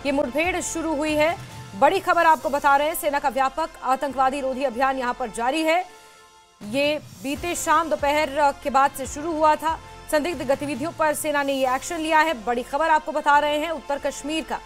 ये मुठभेड़ शुरू हुई है। बड़ी खबर आपको बता रहे हैं, सेना का व्यापक आतंकवादी रोधी अभियान यहां पर जारी है। ये बीते शाम दोपहर के बाद से शुरू हुआ था। संदिग्ध गतिविधियों पर सेना ने ये एक्शन लिया है। बड़ी खबर आपको बता रहे हैं, उत्तर कश्मीर का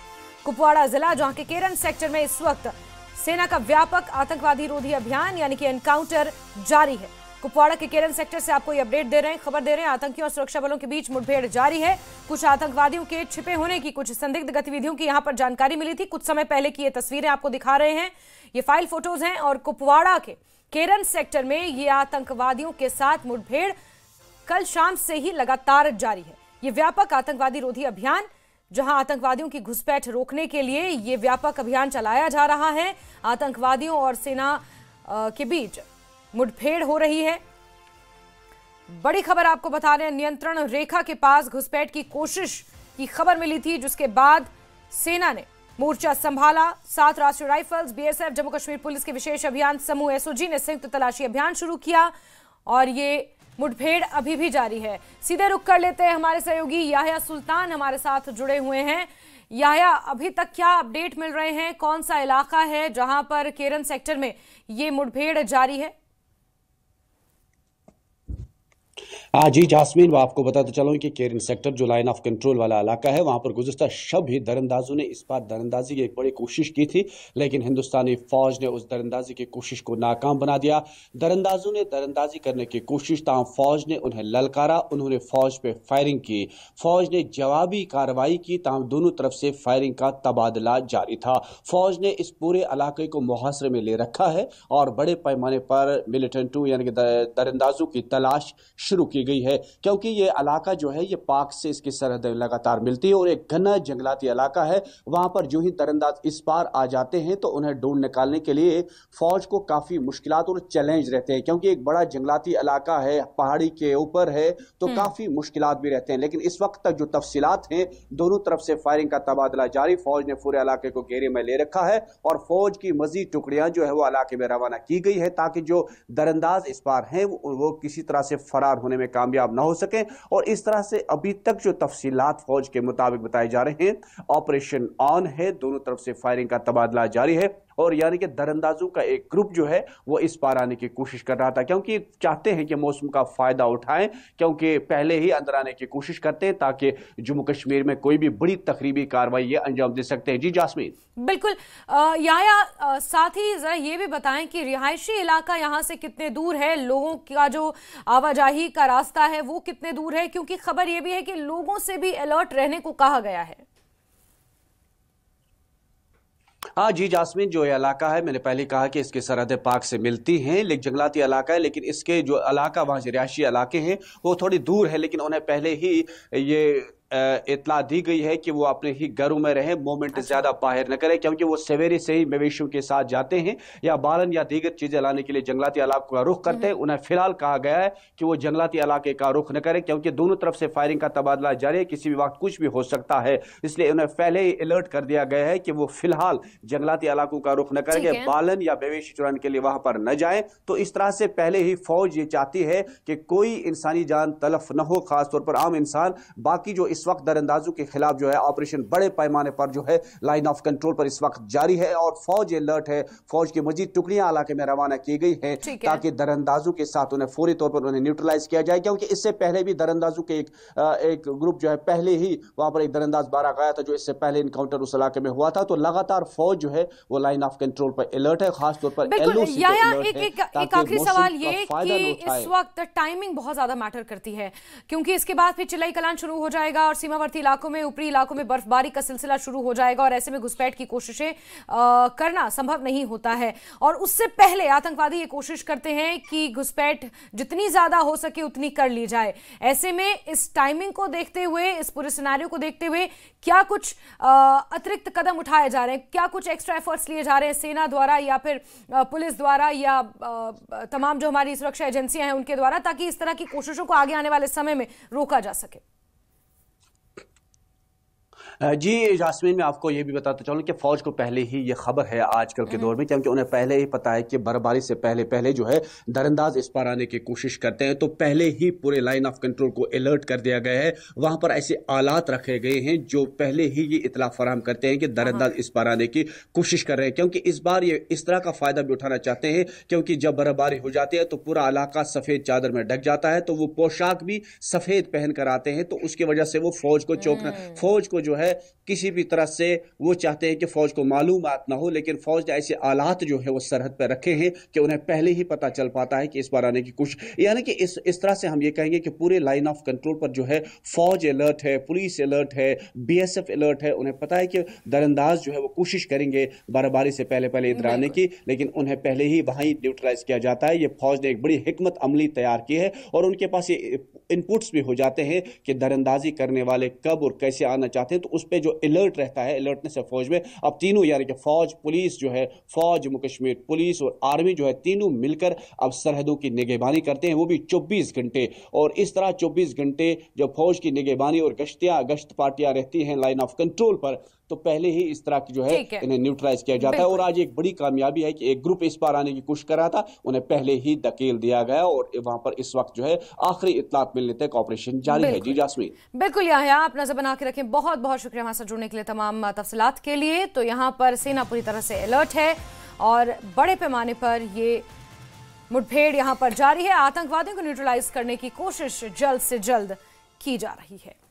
कुपवाड़ा जिला, जहां के केरन सेक्टर में इस वक्त सेना का व्यापक आतंकवादी रोधी अभियान यानी कि एनकाउंटर जारी है। कुपवाड़ा के केरन सेक्टर से आपको ये अपडेट दे रहे हैं, खबर दे रहे हैं। आतंकियों और सुरक्षा बलों के बीच मुठभेड़ जारी है। कुछ आतंकवादियों के छिपे होने की, कुछ संदिग्ध गतिविधियों की यहां पर जानकारी मिली थी। कुछ समय पहले की ये तस्वीरें आपको दिखा रहे हैं, ये फाइल फोटोज हैं। और कुपवाड़ा के केरन सेक्टर में ये आतंकवादियों के साथ मुठभेड़ कल शाम से ही लगातार जारी है। ये व्यापक आतंकवादी रोधी अभियान, जहां आतंकवादियों की घुसपैठ रोकने के लिए ये व्यापक अभियान चलाया जा रहा है। आतंकवादियों और सेना के बीच मुठभेड़ हो रही है। बड़ी खबर आपको बता रहे हैं, नियंत्रण रेखा के पास घुसपैठ की कोशिश की खबर मिली थी, जिसके बाद सेना ने मोर्चा संभाला। 7 राष्ट्रीय rifles, BSF, Jammu Kashmir police के विशेष अभियान समूह एसओजी ने संयुक्त तलाशी अभियान शुरू किया और ये मुठभेड़ अभी भी जारी है। सीधे रुक कर लेते हैं, हमारे सहयोगी याह्या सुल्तान हमारे साथ जुड़े हुए हैं। याह्या, अभी तक क्या अपडेट मिल रहे हैं? कौन सा इलाका है जहां पर केरन सेक्टर में ये मुठभेड़ जारी है? जी जास्मीन, वो आपको बताते चलूं कि केरन सेक्टर जो लाइन ऑफ कंट्रोल वाला इलाका है, वहां पर गुज़िश्ता शब ही दरअंदाजों ने इस बार दरअंदाजी की एक बड़ी कोशिश की थी, लेकिन हिंदुस्तानी फौज ने उस दरअंदाजी की कोशिश को नाकाम बना दिया। दरअंदाजों ने दरअंदाजी करने की कोशिश, ताहम फौज ने उन्हें ललकारा, उन्होंने फौज पे फायरिंग की। फौज ने जवाबी कार्रवाई की, ताहम दोनों तरफ से फायरिंग का तबादला जारी था। फौज ने इस पूरे इलाके को मुहासरे में ले रखा है और बड़े पैमाने पर मिलिटेंटों यानी कि दरअंदाजों की तलाश शुरू की गई है, क्योंकि ये इलाका जो है ये पाक से इसकी सरहद लगातार मिलती है और एक घना जंगलाती इलाका है। वहां पर जो ही दरअंदाज इस पार आ जाते हैं तो उन्हें ढूंढ निकालने के लिए फौज को काफी मुश्किलात और चैलेंज रहते हैं, क्योंकि एक बड़ा जंगलाती इलाका है, पहाड़ी के ऊपर है, तो काफी मुश्किलात भी रहते हैं। लेकिन इस वक्त तक जो तफसीलात हैं, दोनों तरफ से फायरिंग का तबादला जारी। फौज ने पूरे इलाके को घेरे में ले रखा है और फौज की मजीद टुकड़ियां जो है वो इलाके में रवाना की गई है, ताकि जो दरअंदाज इस पार हैं वो किसी तरह से फरार होने में कामयाब ना हो सके। और इस तरह से अभी तक जो तफसीलात फौज के मुताबिक बताए जा रहे हैं, ऑपरेशन ऑन है, दोनों तरफ से फायरिंग का तबादला जारी है और यानी कि दरअंदाजों का एक ग्रुप जो है वो इस पार आने की कोशिश कर रहा था, क्योंकि चाहते हैं कि मौसम का फायदा उठाएं, क्योंकि पहले ही अंदर आने की कोशिश करते हैं ताकि जम्मू कश्मीर में कोई भी बड़ी तकरीबी कार्रवाई ये अंजाम दे सकते हैं। जी जास्मीन। बिल्कुल याह्या, साथ ही जरा ये भी बताएं कि रिहायशी इलाका यहाँ से कितने दूर है, लोगों का जो आवाजाही का रास्ता है वो कितने दूर है, क्योंकि खबर ये भी है कि लोगों से भी अलर्ट रहने को कहा गया है। जी जास्मीन, जो ये इलाका है, मैंने पहले कहा कि इसकी सरहदें पाक से मिलती हैं, लेकिन जंगलाती इलाका है, लेकिन इसके जो इलाका वहाँ से रिहायशी इलाके हैं वो थोड़ी दूर है, लेकिन उन्हें पहले ही ये इतला दी गई है कि वो अपने ही घरों में रहें, मूवमेंट ज्यादा बाहर न करें, क्योंकि वो सवेरे से ही मवेशियों के साथ जाते हैं या बालन या दीगर चीजें लाने के लिए जंगलाती इलाकों का रुख करते हैं। उन्हें फिलहाल कहा गया है कि वो जंगलाती इलाके का रुख न करें, क्योंकि दोनों तरफ से फायरिंग का तबादला जारी है, किसी भी वक्त कुछ भी हो सकता है, इसलिए उन्हें पहले ही अलर्ट कर दिया गया है कि वो फिलहाल जंगलाती इलाकों का रुख न करेंगे, बालन या मवेशी चुराने के लिए वहां पर न जाए। तो इस तरह से पहले ही फौज ये चाहती है कि कोई इंसानी जान तलफ न हो, खासतौर पर आम इंसान। बाकी जो इस वक्त दरअंदाजों के खिलाफ जो है ऑपरेशन बड़े पैमाने पर जो है लाइन ऑफ कंट्रोल पर इस वक्त जारी है और फौज अलर्ट है। फौज की मजीद टुकड़ियां इलाके में रवाना की गई हैं ताकि दरअंदाजों के साथ उन्हें फौरी तौर पर उन्हें न्यूट्रलाइज किया जाए, क्योंकि इससे पहले भी दरअंदाजों के एक ग्रुप जो है पहले ही वहां पर एक दरअंदाज मारा गया था, जो इससे पहले इनकाउंटर उस इलाके में हुआ था। तो लगातार फौज जो है वो लाइन ऑफ कंट्रोल पर अलर्ट है, खासतौर पर एलओसी पे अलर्ट है। एक आखिरी सवाल ये कि इस वक्त टाइमिंग बहुत ज्यादा मैटर करती है, क्योंकि इसके बाद फिर चिल्लाई कलान शुरू हो जाएगा और सीमावर्ती इलाकों में, ऊपरी इलाकों में बर्फबारी का सिलसिला शुरू हो जाएगा और ऐसे में घुसपैठ की कोशिशें करना संभव नहीं होता है। और उससे पहले आतंकवादी ये कोशिश करते हैं कि घुसपैठ जितनी ज्यादा हो सके उतनी कर ली जाए। ऐसे में इस टाइमिंग को देखते हुए, इस पूरे सिनेरियो को देखते हुए क्या कुछ अतिरिक्त कदम उठाए जा रहे हैं, क्या कुछ एक्स्ट्रा एफर्ट्स लिए जा रहे हैं सेना द्वारा या फिर पुलिस द्वारा या तमाम जो हमारी सुरक्षा एजेंसियां हैं उनके द्वारा, ताकि इस तरह की कोशिशों को आगे आने वाले समय में रोका जा सके? जी जास्मीन, मैं आपको ये भी बताता चलूं कि फौज को पहले ही ये खबर है आजकल के दौर में, क्योंकि उन्हें पहले ही पता है कि बर्फबारी से पहले पहले जो है दरअंदाज इस पार आने की कोशिश करते हैं, तो पहले ही पूरे लाइन ऑफ कंट्रोल को अलर्ट कर दिया गया है। वहां पर ऐसे आलात रखे गए हैं जो पहले ही ये इतला फराहम करते हैं कि दरअंदाज इस पार आने की कोशिश कर रहे हैं, क्योंकि इस बार ये इस तरह का फायदा भी उठाना चाहते हैं, क्योंकि जब बर्फबारी हो जाती है तो पूरा इलाका सफेद चादर में ढक जाता है, तो वो पोशाक भी सफेद पहन कर आते हैं, तो उसकी वजह से वो फौज को चौंकना, फौज को जो है किसी भी तरह से वो चाहते हैं कि फौज को मालूमात ना हो, लेकिन फौज ने ऐसे आलात जो है वो सरहद पर रखे हैं कि उन्हें पहले ही पता चल पाता है कि इस बार आने की कुछ, यानी कि इस तरह से हम ये कहेंगे कि पूरे लाइन ऑफ कंट्रोल पर जो है फौज अलर्ट है, पुलिस अलर्ट है, बीएसएफ अलर्ट है। उन्हें पता है कि दरअंदाज जो है वो कोशिश करेंगे बर्फबारी से पहले पहले इधर आने की, लेकिन उन्हें पहले ही वहां न्यूट्रलाइज किया जाता है। ये फौज ने एक बड़ी हिकमत अमली तैयार की है और उनके पास ये इनपुट्स भी हो जाते हैं कि दरअंदाजी करने वाले कब और कैसे आना चाहते हैं, तो उस पर जो अलर्ट रहता है, अलर्टनेस है फौज में। अब तीनों यानी कि फौज, पुलिस जो है, फौज जम्मू कश्मीर पुलिस और आर्मी जो है, तीनों मिलकर अब सरहदों की निगहबानी करते हैं, वो भी 24 घंटे। और इस तरह 24 घंटे जब फौज की निगहबानी और गश्त पार्टियां रहती हैं लाइन ऑफ कंट्रोल पर, तो पहले ही इस तरह की जो है इन्हें न्यूट्रलाइज किया जाता है। और आज एक बड़ी कामयाबी है कि एक ग्रुप इस पार आने की कोशिश कर रहा था, उन्हें पहले ही धकेल दिया गया और वहां पर इस वक्त जो है आखिरी इत्तलात मिलने तक ऑपरेशन जारी है। जी जास्मीन। बिल्कुल, यहाँ आप नजर बना के रखें। बहुत बहुत शुक्रिया हमारे साथ जुड़ने के लिए, तमाम तफसीलात के लिए। तो यहाँ पर सेना पूरी तरह से अलर्ट है और बड़े पैमाने पर ये मुठभेड़ यहाँ पर जारी है। आतंकवादियों को न्यूट्रलाइज करने की कोशिश जल्द से जल्द की जा रही है।